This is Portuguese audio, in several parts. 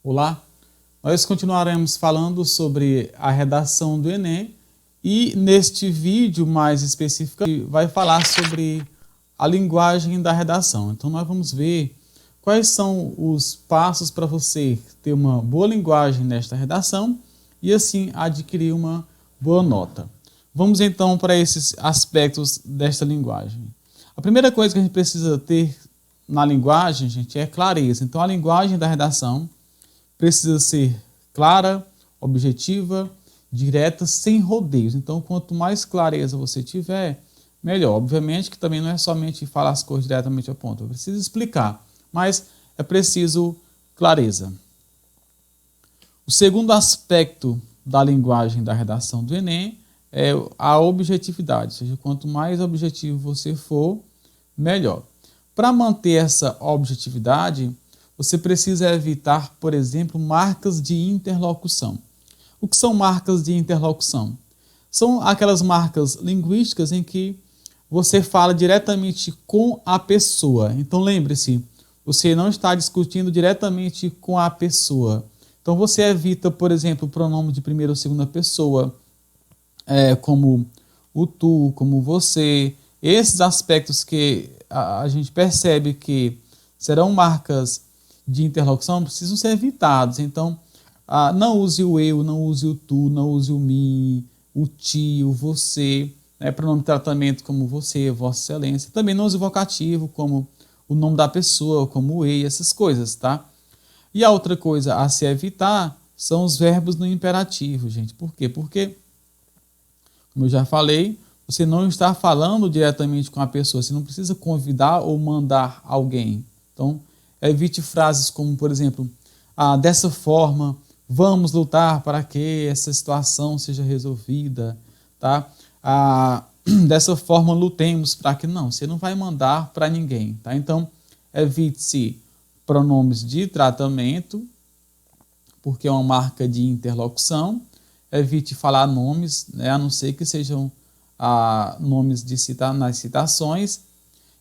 Olá, nós continuaremos falando sobre a redação do Enem e neste vídeo mais específico vai falar sobre a linguagem da redação. Então nós vamos ver quais são os passos para você ter uma boa linguagem nesta redação e assim adquirir uma boa nota. Vamos então para esses aspectos desta linguagem. A primeira coisa que a gente precisa ter na linguagem, gente, é clareza. Então a linguagem da redação precisa ser clara, objetiva, direta, sem rodeios. Então, quanto mais clareza você tiver, melhor. Obviamente que também não é somente falar as coisas diretamente ao ponto. Eu preciso explicar, mas é preciso clareza. O segundo aspecto da linguagem da redação do Enem é a objetividade. Ou seja, quanto mais objetivo você for, melhor. Para manter essa objetividade, você precisa evitar, por exemplo, marcas de interlocução. O que são marcas de interlocução? São aquelas marcas linguísticas em que você fala diretamente com a pessoa. Então lembre-se, você não está discutindo diretamente com a pessoa. Então você evita, por exemplo, o pronome de primeira ou segunda pessoa, como o tu, como você. Esses aspectos que a gente percebe que serão marcas de interlocução precisam ser evitados. Então, não use o eu, não use o tu, não use o mim, o ti, o você, pronome de tratamento como você, vossa excelência. Também não use o vocativo como o nome da pessoa, como o ei, essas coisas, tá? E a outra coisa a se evitar são os verbos no imperativo, gente. Por quê? Porque, como eu já falei, você não está falando diretamente com a pessoa, você não precisa convidar ou mandar alguém. Então, evite frases como, por exemplo, dessa forma, vamos lutar para que essa situação seja resolvida, tá? Dessa forma, lutemos para que... Não, você não vai mandar para ninguém, tá? Então, evite-se pronomes de tratamento, porque é uma marca de interlocução. Evite falar nomes, a não ser que sejam nomes nas citações.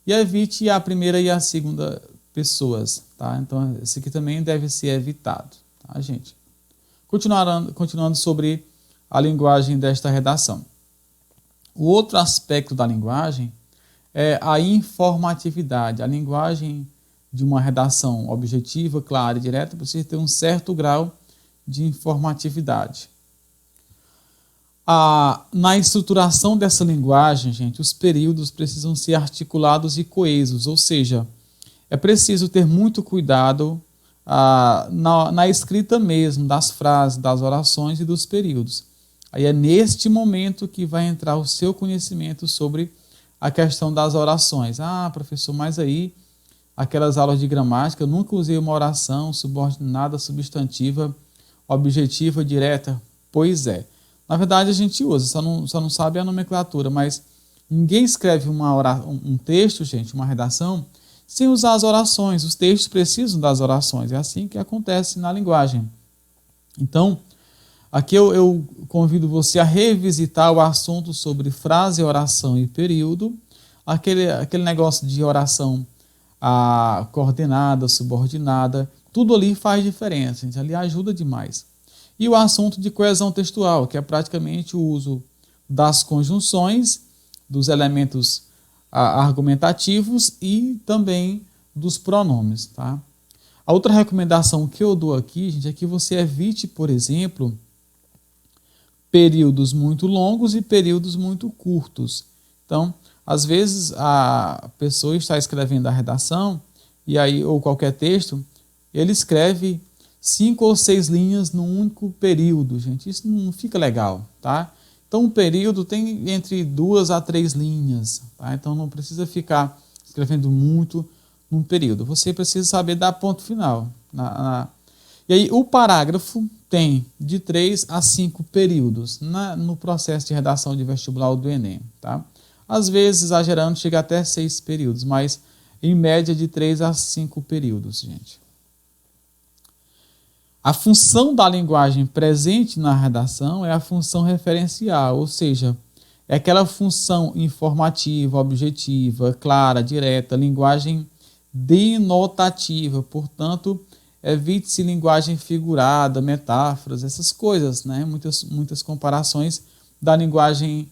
E evite a primeira e a segunda pessoas, tá? Então, esse aqui também deve ser evitado, tá, gente? Continuando sobre a linguagem desta redação. O outro aspecto da linguagem é a informatividade. A linguagem de uma redação objetiva, clara e direta precisa ter um certo grau de informatividade. Na estruturação dessa linguagem, gente, os períodos precisam ser articulados e coesos, ou seja, é preciso ter muito cuidado na escrita mesmo, das frases, das orações e dos períodos. Aí é neste momento que vai entrar o seu conhecimento sobre a questão das orações. Professor, mas aí, aquelas aulas de gramática, eu nunca usei uma oração subordinada, substantiva, objetiva, direta. Pois é. Na verdade, a gente usa, só não sabe a nomenclatura, mas ninguém escreve um texto, gente, uma redação, sem usar as orações. Os textos precisam das orações. É assim que acontece na linguagem. Então, aqui eu convido você a revisitar o assunto sobre frase, oração e período. Aquele negócio de oração coordenada, subordinada, tudo ali faz diferença, gente. Ali ajuda demais. E o assunto de coesão textual, que é praticamente o uso das conjunções, dos elementos argumentativos e também dos pronomes, tá? A outra recomendação que eu dou aqui, gente, é que você evite, por exemplo, períodos muito longos e períodos muito curtos. Então, às vezes a pessoa está escrevendo a redação e aí, ou qualquer texto, ele escreve 5 ou 6 linhas num único período, gente. Isso não fica legal, tá? Então, um período tem entre 2 a 3 linhas, tá? Então, não precisa ficar escrevendo muito num período. Você precisa saber dar ponto final. E aí, o parágrafo tem de 3 a 5 períodos no processo de redação de vestibular do Enem, tá? Às vezes, exagerando, chega até 6 períodos, mas em média de 3 a 5 períodos, gente. A função da linguagem presente na redação é a função referencial, ou seja, é aquela função informativa, objetiva, clara, direta, linguagem denotativa. Portanto, evite-se linguagem figurada, metáforas, essas coisas, né? Muitas comparações da linguagem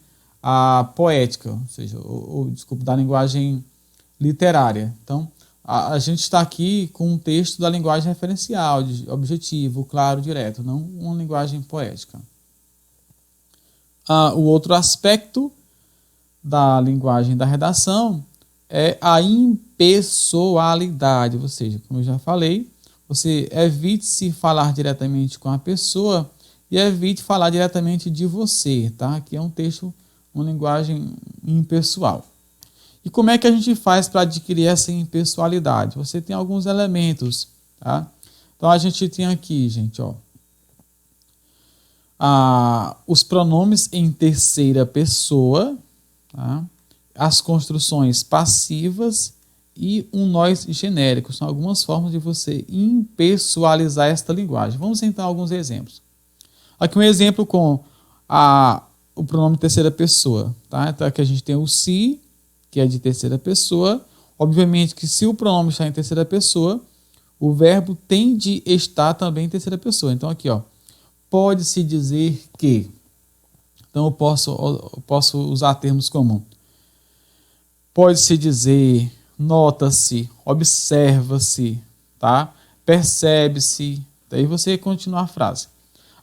poética, ou seja, desculpa, da linguagem literária. Então, a gente está aqui com um texto da linguagem referencial, de objetivo, claro, direto, não uma linguagem poética. O outro aspecto da linguagem da redação é a impessoalidade, ou seja, como eu já falei, você evite-se falar diretamente com a pessoa e evite falar diretamente de você, tá? Aqui é um texto, uma linguagem impessoal. E como é que a gente faz para adquirir essa impessoalidade? Você tem alguns elementos, tá? Então a gente tem aqui, gente, ó, os pronomes em terceira pessoa, tá? As construções passivas e um nós genérico. São algumas formas de você impessoalizar esta linguagem. Vamos então a alguns exemplos. Aqui um exemplo com o pronome terceira pessoa, tá? Então aqui a gente tem o se, que é de terceira pessoa. Obviamente que se o pronome está em terceira pessoa, o verbo tem de estar também em terceira pessoa. Então aqui, ó, pode-se dizer que. Então eu posso usar termos como pode-se dizer, nota-se, observa-se, tá? Percebe-se. Daí você continua a frase.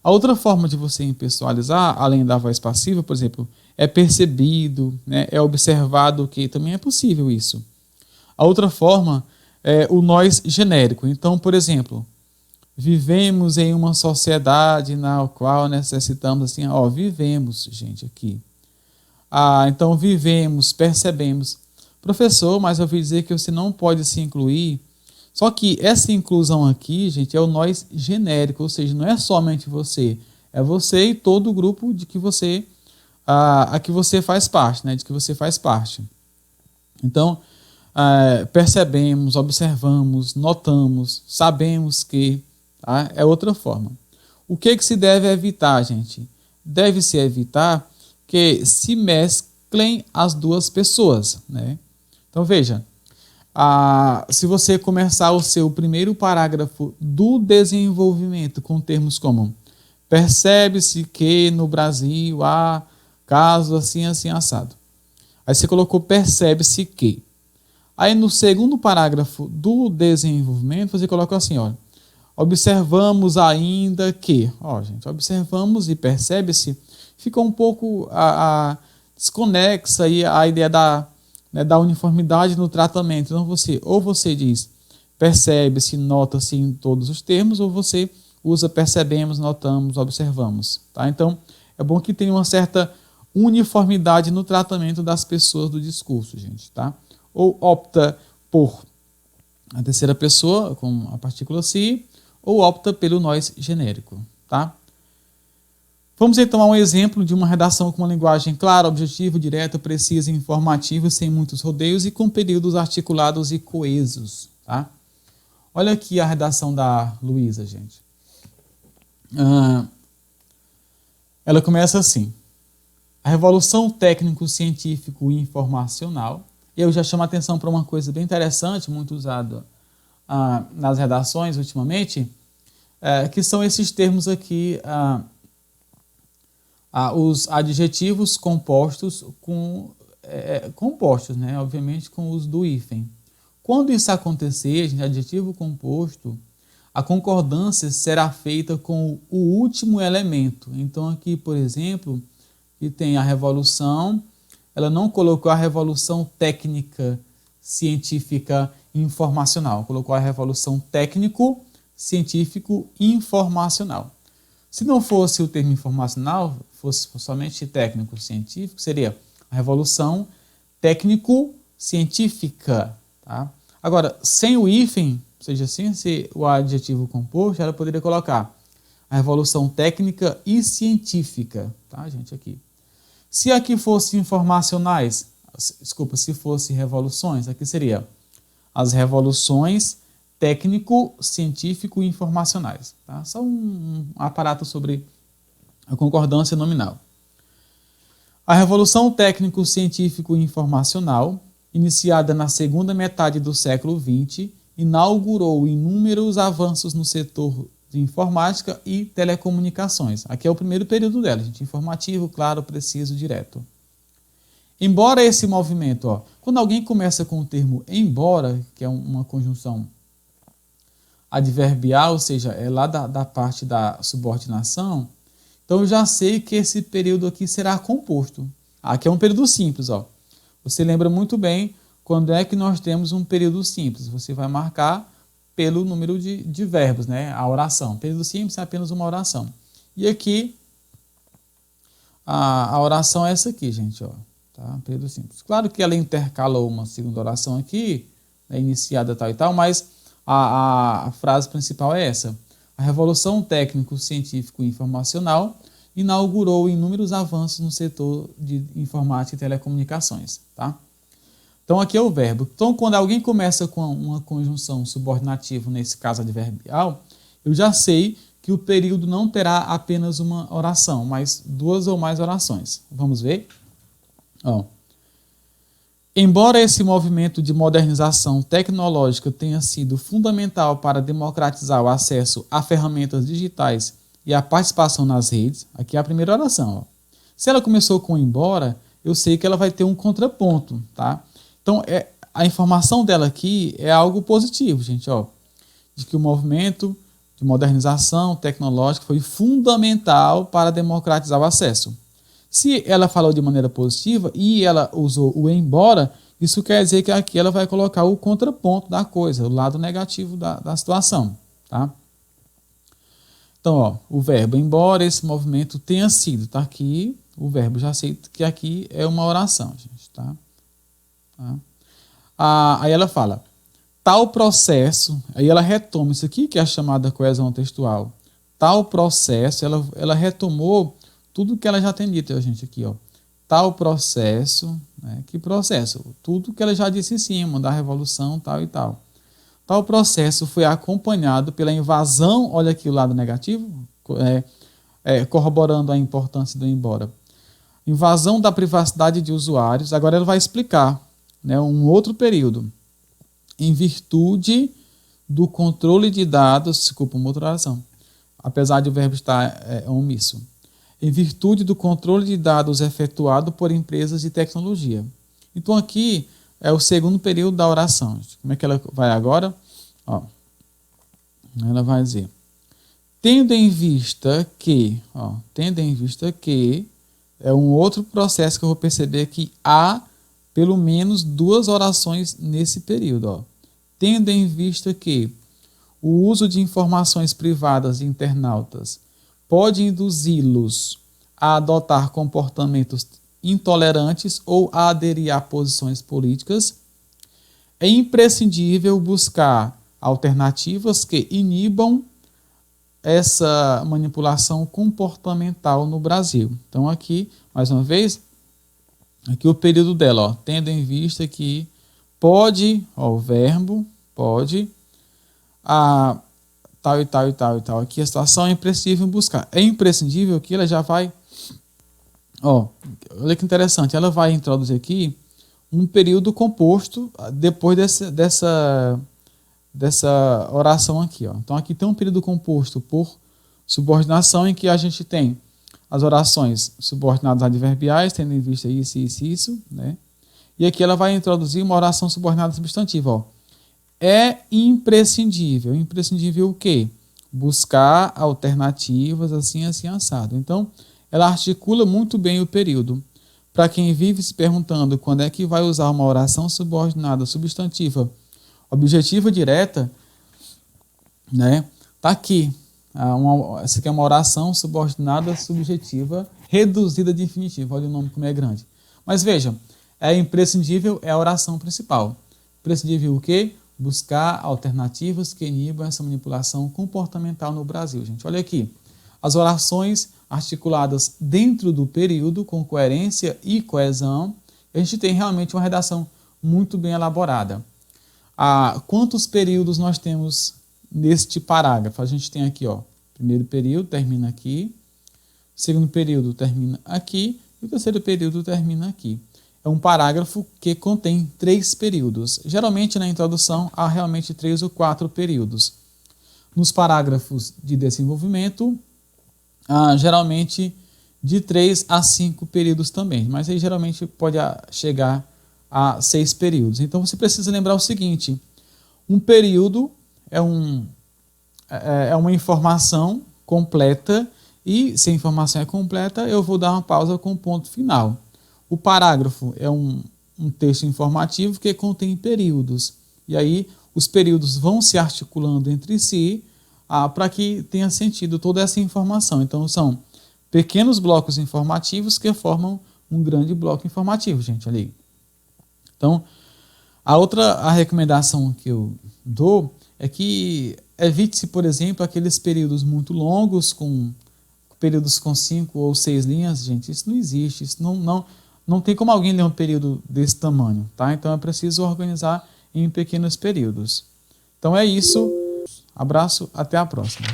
A outra forma de você impessoalizar, além da voz passiva, por exemplo, é percebido, né? É observado, que também é possível isso. A outra forma é o nós genérico. Então, por exemplo, vivemos em uma sociedade na qual necessitamos, assim, ó, vivemos, gente, aqui. Então vivemos, percebemos. Professor, mas eu ouvi dizer que você não pode se incluir. Só que essa inclusão aqui, gente, é o nós genérico, ou seja, não é somente você, é você e todo o grupo de que você, a que você faz parte, né, de que você faz parte. Então, percebemos, observamos, notamos, sabemos que, tá? É outra forma. O que se deve evitar, gente? Deve-se evitar que se mesclem as duas pessoas, né? Então veja, se você começar o seu primeiro parágrafo do desenvolvimento com termos como percebe-se que no Brasil há casos assim, assim, assado. Aí você colocou percebe-se que. Aí no segundo parágrafo do desenvolvimento você coloca assim, ó, observamos ainda que, ó, gente, observamos e percebe-se, fica um pouco desconexa aí a ideia da uniformidade no tratamento. Então você diz percebe-se, nota-se em todos os termos, ou você usa percebemos, notamos, observamos. Tá? Então é bom que tenha uma certa uniformidade no tratamento das pessoas do discurso, gente. Tá? Ou opta por a terceira pessoa com a partícula se, ou opta pelo nós genérico. Tá? Vamos então a um exemplo de uma redação com uma linguagem clara, objetiva, direta, precisa, informativa, sem muitos rodeios e com períodos articulados e coesos. Tá? Olha aqui a redação da Luísa, gente. Ela começa assim. A revolução técnico-científico e informacional. Eu já chamo a atenção para uma coisa bem interessante, muito usada nas redações ultimamente, que são esses termos aqui, os adjetivos compostos compostos, né? Obviamente com o uso do hífen. Quando isso acontecer, gente, adjetivo composto, a concordância será feita com o último elemento. Então aqui, por exemplo, que tem a revolução, ela não colocou a revolução técnica, científica, informacional, colocou a revolução técnico, científico e informacional. Se não fosse o termo informacional, fosse somente técnico, científico, seria a revolução técnico-científica. Tá? Agora, sem o hífen, ou seja, sem ser o adjetivo composto, ela poderia colocar a revolução técnica e científica. Tá, gente, aqui. Se aqui fosse informacionais, desculpa, se fosse revoluções, aqui seria as revoluções técnico-científico e informacionais. Tá? Só um aparato sobre a concordância nominal. A revolução técnico-científico e informacional, iniciada na segunda metade do século XX, inaugurou inúmeros avanços no setor de informática e telecomunicações. Aqui é o primeiro período dela, gente. Informativo, claro, preciso, direto. Embora esse movimento, ó, quando alguém começa com o termo embora, que é uma conjunção adverbial, ou seja, é lá da parte da subordinação, então eu já sei que esse período aqui será composto. Aqui é um período simples, ó. Você lembra muito bem quando é que nós temos um período simples. Você vai marcar pelo número de verbos, né? A oração. Período simples é apenas uma oração. E aqui, a oração é essa aqui, gente, ó. Tá? Período simples. Claro que ela intercala uma segunda oração aqui, né? Iniciada tal e tal, mas a frase principal é essa. A Revolução Técnico-Científico e Informacional inaugurou inúmeros avanços no setor de informática e telecomunicações. Tá? Então, aqui é o verbo. Então, quando alguém começa com uma conjunção subordinativa, nesse caso adverbial, eu já sei que o período não terá apenas uma oração, mas duas ou mais orações. Vamos ver? Ó. Embora esse movimento de modernização tecnológica tenha sido fundamental para democratizar o acesso a ferramentas digitais e a participação nas redes, aqui é a primeira oração. Ó. Se ela começou com embora, eu sei que ela vai ter um contraponto, tá? Então, a informação dela aqui é algo positivo, gente, ó, de que o movimento de modernização tecnológica foi fundamental para democratizar o acesso. Se ela falou de maneira positiva e ela usou o embora, isso quer dizer que aqui ela vai colocar o contraponto da coisa, o lado negativo da situação, tá? Então, ó, o verbo embora esse movimento tenha sido, tá aqui, o verbo já sei que aqui é uma oração, gente, tá? Aí ela fala, tal processo, aí ela retoma isso aqui, que é a chamada coesão textual. Tal processo, ela retomou tudo que ela já tem dito, gente, aqui, ó. Tal processo, né? Que processo? Tudo que ela já disse em cima, da revolução, tal e tal. Tal processo foi acompanhado pela invasão, olha aqui o lado negativo, corroborando a importância do embora. Invasão da privacidade de usuários, agora ela vai explicar, né, um outro período. Em virtude do controle de dados, desculpa, uma outra oração, apesar de o verbo estar omisso. Em virtude do controle de dados efetuado por empresas de tecnologia. Então aqui é o segundo período da oração. Como é que ela vai agora? Ó, ela vai dizer, tendo em vista que é um outro processo que eu vou perceber que há pelo menos duas orações nesse período. Ó. Tendo em vista que o uso de informações privadas de internautas pode induzi-los a adotar comportamentos intolerantes ou a aderir a posições políticas, é imprescindível buscar alternativas que inibam essa manipulação comportamental no Brasil. Então aqui, mais uma vez, aqui o período dela, ó, tendo em vista que pode, ó, o verbo, pode, tal e tal e tal e tal. Aqui a situação é imprescindível buscar. É imprescindível que ela já vai, ó, olha que interessante, ela vai introduzir aqui um período composto depois dessa oração aqui, ó. Então aqui tem um período composto por subordinação em que a gente tem as orações subordinadas adverbiais, tendo em vista isso, né? E aqui ela vai introduzir uma oração subordinada substantiva, ó. É imprescindível. Imprescindível o quê? Buscar alternativas assim, assado. Então, ela articula muito bem o período. Para quem vive se perguntando quando é que vai usar uma oração subordinada substantiva objetiva direta, né? Tá aqui. Essa aqui é uma oração subordinada subjetiva reduzida de infinitivo. Olha o nome como é grande. Mas veja, é imprescindível, é a oração principal. Imprescindível o quê? Buscar alternativas que inibam essa manipulação comportamental no Brasil, gente. Olha aqui. As orações articuladas dentro do período, com coerência e coesão, a gente tem realmente uma redação muito bem elaborada. Quantos períodos nós temos neste parágrafo? A gente tem aqui, ó, primeiro período termina aqui, segundo período termina aqui, e o terceiro período termina aqui. é um parágrafo que contém 3 períodos. Geralmente, na introdução, há realmente 3 ou 4 períodos. Nos parágrafos de desenvolvimento, há geralmente de 3 a 5 períodos também, mas aí geralmente pode chegar a 6 períodos. Então, você precisa lembrar o seguinte: um período é uma informação completa, e se a informação é completa, eu vou dar uma pausa com o ponto final. O parágrafo é um texto informativo que contém períodos, e aí os períodos vão se articulando entre si para que tenha sentido toda essa informação. Então, são pequenos blocos informativos que formam um grande bloco informativo, gente, ali. Então, a recomendação que eu dou é que evite-se, por exemplo, aqueles períodos muito longos, períodos com 5 ou 6 linhas. Gente, isso não existe, isso não tem como alguém ler um período desse tamanho, tá? Então, é preciso organizar em pequenos períodos. Então, é isso. Abraço, até a próxima.